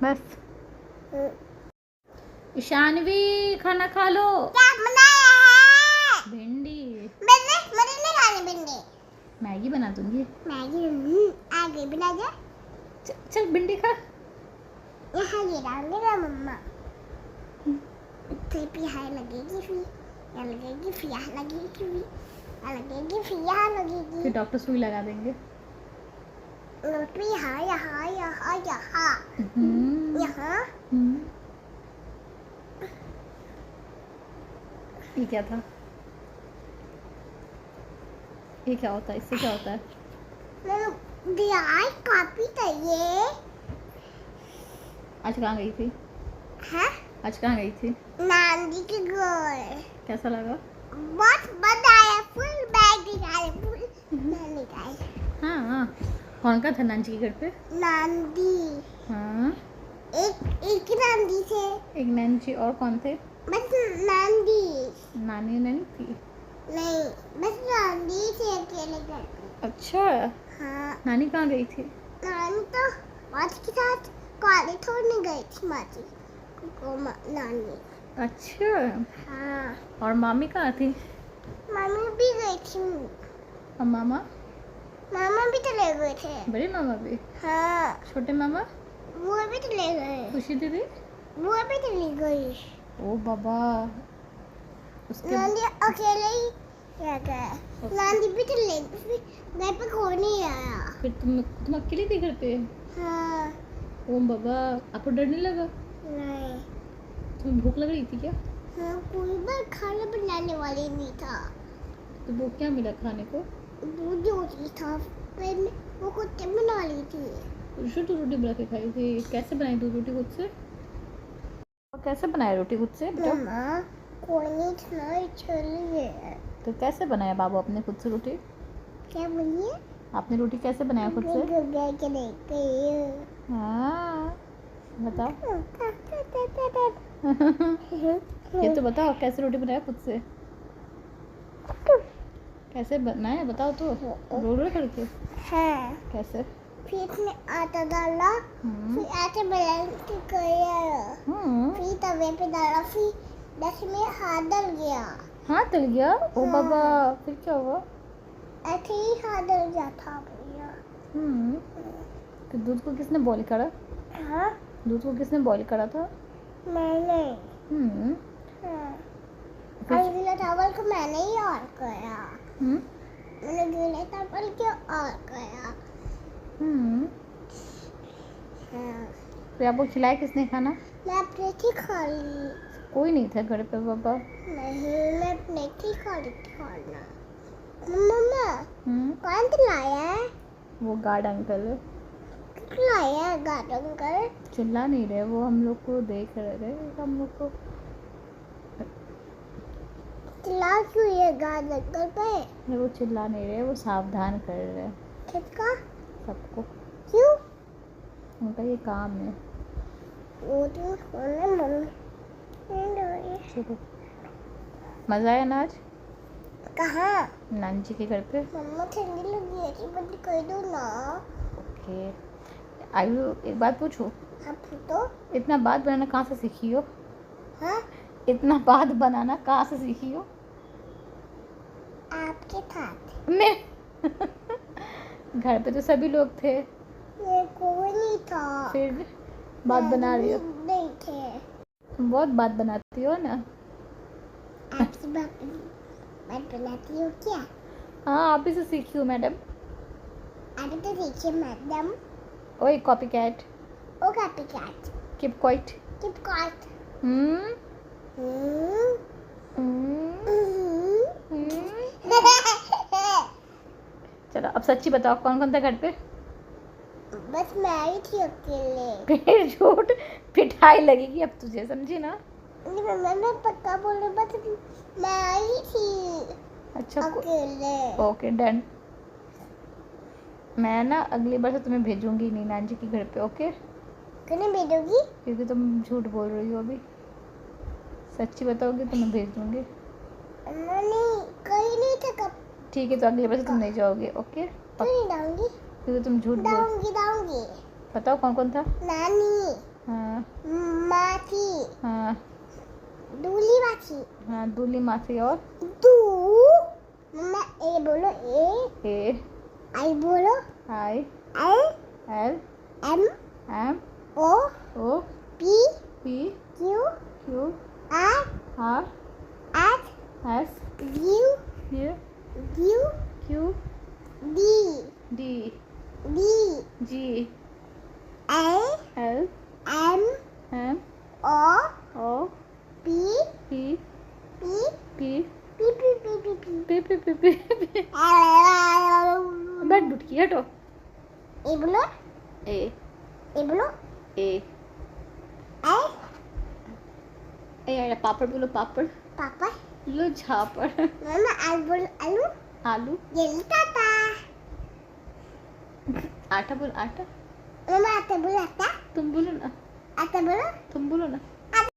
बस। ईशानवी खाना खा लो। क्या बनाया है? भिंडी। मैंने नहीं खानी भिंडी। मैगी बना दूंगी। मैगी आगे बना जा। चल भिंडी खा। यहाँ ये डालूंगी ना मम्मा। फिर यहाँ लगेगी, फिर यहाँ लगेगी, फिर यहाँ लगेगी, फिर यहाँ लगेगी, फिर यहाँ लगेगी। फिर डॉक्टर सुई लगा देंगे। फिर यहाँ यहाँ यहाँ यहाँ यहाँ। ये क्या था? ये क्या होता है? इससे क्या होता है? कॉपी चाहिए। आज कहाँ गई थी? है? आज कहाँ गई थी? नानी के घर। कैसा लगा? बहुत बड़ा है, फुल बैग निकाले, फुल निकाले। हाँ। कौन का था नानी के घर पे? नानी। हाँ। एक नानी थे। एक नानी जी, और कौन थे? बस नानी। नानी नहीं थी? नहीं, बस नानी थे अकेले घर पे। अच्छा। हाँ। नानी कहाँ गई थी? नानी तो माची के साथ कॉलेज छोड़ने गई थी। माची को नानी। अच्छा। हाँ। और मामी कहाँ थी? मामी भी गई थी। और मामा? मामा भी चले गए थे। बड़े मामा भी? हाँ। छोटे मामा? वो भी चले गए। खुशी दीदी? वो भी चली गई। ओ बाबा। उसके नानी अकेले ही रह गए। नानी भी चले गई, घर पे कोई नहीं आया। फिर तुम अकेली थी घर पे? हाँ। ओ बाबा, आपको डर नहीं लगा? नहीं। तुम्हें भूख लग रही थी क्या? हाँ, कोई बार खाना बनाने वाले नहीं था। तो वो क्या मिला खाने को? दूध रोटी था, फिर वो खुद से बना ली थी। तो रोटी बना के खाई थी। कैसे बनाई दूध रोटी खुद से? कैसे बनाया रोटी खुद से बेटा? मम्मा कोई नहीं था, चलिए। तो कैसे बनाया बाबू आपने खुद से रोटी? क्या बोलिए? आपने रोटी कैसे बनाया खुद से? हाँ, बताओ। ये तो बताओ, कैसे रोटी बनाया खुद से? कैसे बनाया बताओ तो। रोल करके? हाँ। कैसे? फिर इसमें आटा डाला, फिर आटे बेलन के किया, फिर तवे पे डाला, फिर 10 में हाथ डल गया। हाथ डल गया? ओ बाबा, फिर क्या हुआ? ऐसे ही हाथ डल गया था भैया। तो दूध को किसने बॉईल करा? हाँ? दूध को किसने बॉईल करा था? मैंने। हाँ। और गीला चावल को मैंने ही और किया। मैंने गीले चावल को और किया। हाँ। फिर आपको खिलाया किसने खाना? मैं प्लेट ही खा ली। कोई नहीं था घर पे बाबा? नहीं, मैं प्लेट ही खा ली खाना। मम्मा कौन लाया है? वो गार्ड अंकल है। लाया है गार्ड अंकल? चिल्ला नहीं रहे, वो हम लोग को देख रहे थे, हम लोग को। चिल्ला क्यों ये गार्ड अंकल पे? वो चिल्ला नहीं रहे, वो सावधान कर रहे हैं किसका? सबको। क्यों? उनका ये काम है। वो तो सोने मम्मी। चलो, मजा आया ना आज? कहाँ? नानी जी के घर पे। मम्मा ठंडी लगी है कि बंद कर दो ना। ओके। आयु, एक बात पूछूं? हाँ पूछो। इतना बात बनाना कहाँ से सीखी हो? हाँ? इतना बात बनाना कहाँ से सीखी हो? आपके साथ। मैं घर पे तो सभी लोग थे। ये कोई नहीं था। फिर बात बना रही हो? नहीं थे। तुम बहुत बात बनाती हो ना। आपकी बात बनाती हो क्या? हाँ, आप ही से सीखी हूँ मैडम। अभी तो देखिए मैडम। ओए copy cat. Oh copy cat. Keep quiet. Keep quiet. चलो अब सच्ची बताओ, कौन कौन था घर पे? बस मैं ही थी अकेले। फिर झूठ पिटाई लगेगी अब तुझे, समझी ना? मैं पक्का बोल रही, बस मैं ही थी। अच्छा अकेले। Okay done. मैं ना अगली बार से तुम्हें भेजूंगी नहीं नानी जी के घर पे, ओके? क्यों भेजोगी? क्योंकि तुम झूठ बोल रही हो अभी। सच्ची बताओगे तो मैं भेज दूंगी। नहीं, कहीं नहीं था कब। ठीक है, तो अगली बार से तुम नहीं जाओगे, ओके? क्यों नहीं डाऊंगी? क्योंकि तुम झूठ बोल। डाऊंगी। बताओ कौन कौन था? नानी। हाँ माछी हाँ दूली माछी हाँ दूली माछी और दू मम्मा ए बोलो ए आई बोलो I L L M M O O P P Q Q R R S S U U U Q D D D G L L M M O O P P P P P P P P P P P P P बैठ बुटकी हटो ए बोलो ए बोलो A आई ए पापड़ बोलो पापड़ पापा लो झापड़ मम्मा आई बोलो आलू आलू ये ताता आटा बोलो आटा मम्मा आटा बोलो आटा तुम बोलो ना आटा बोलो तुम बोलो ना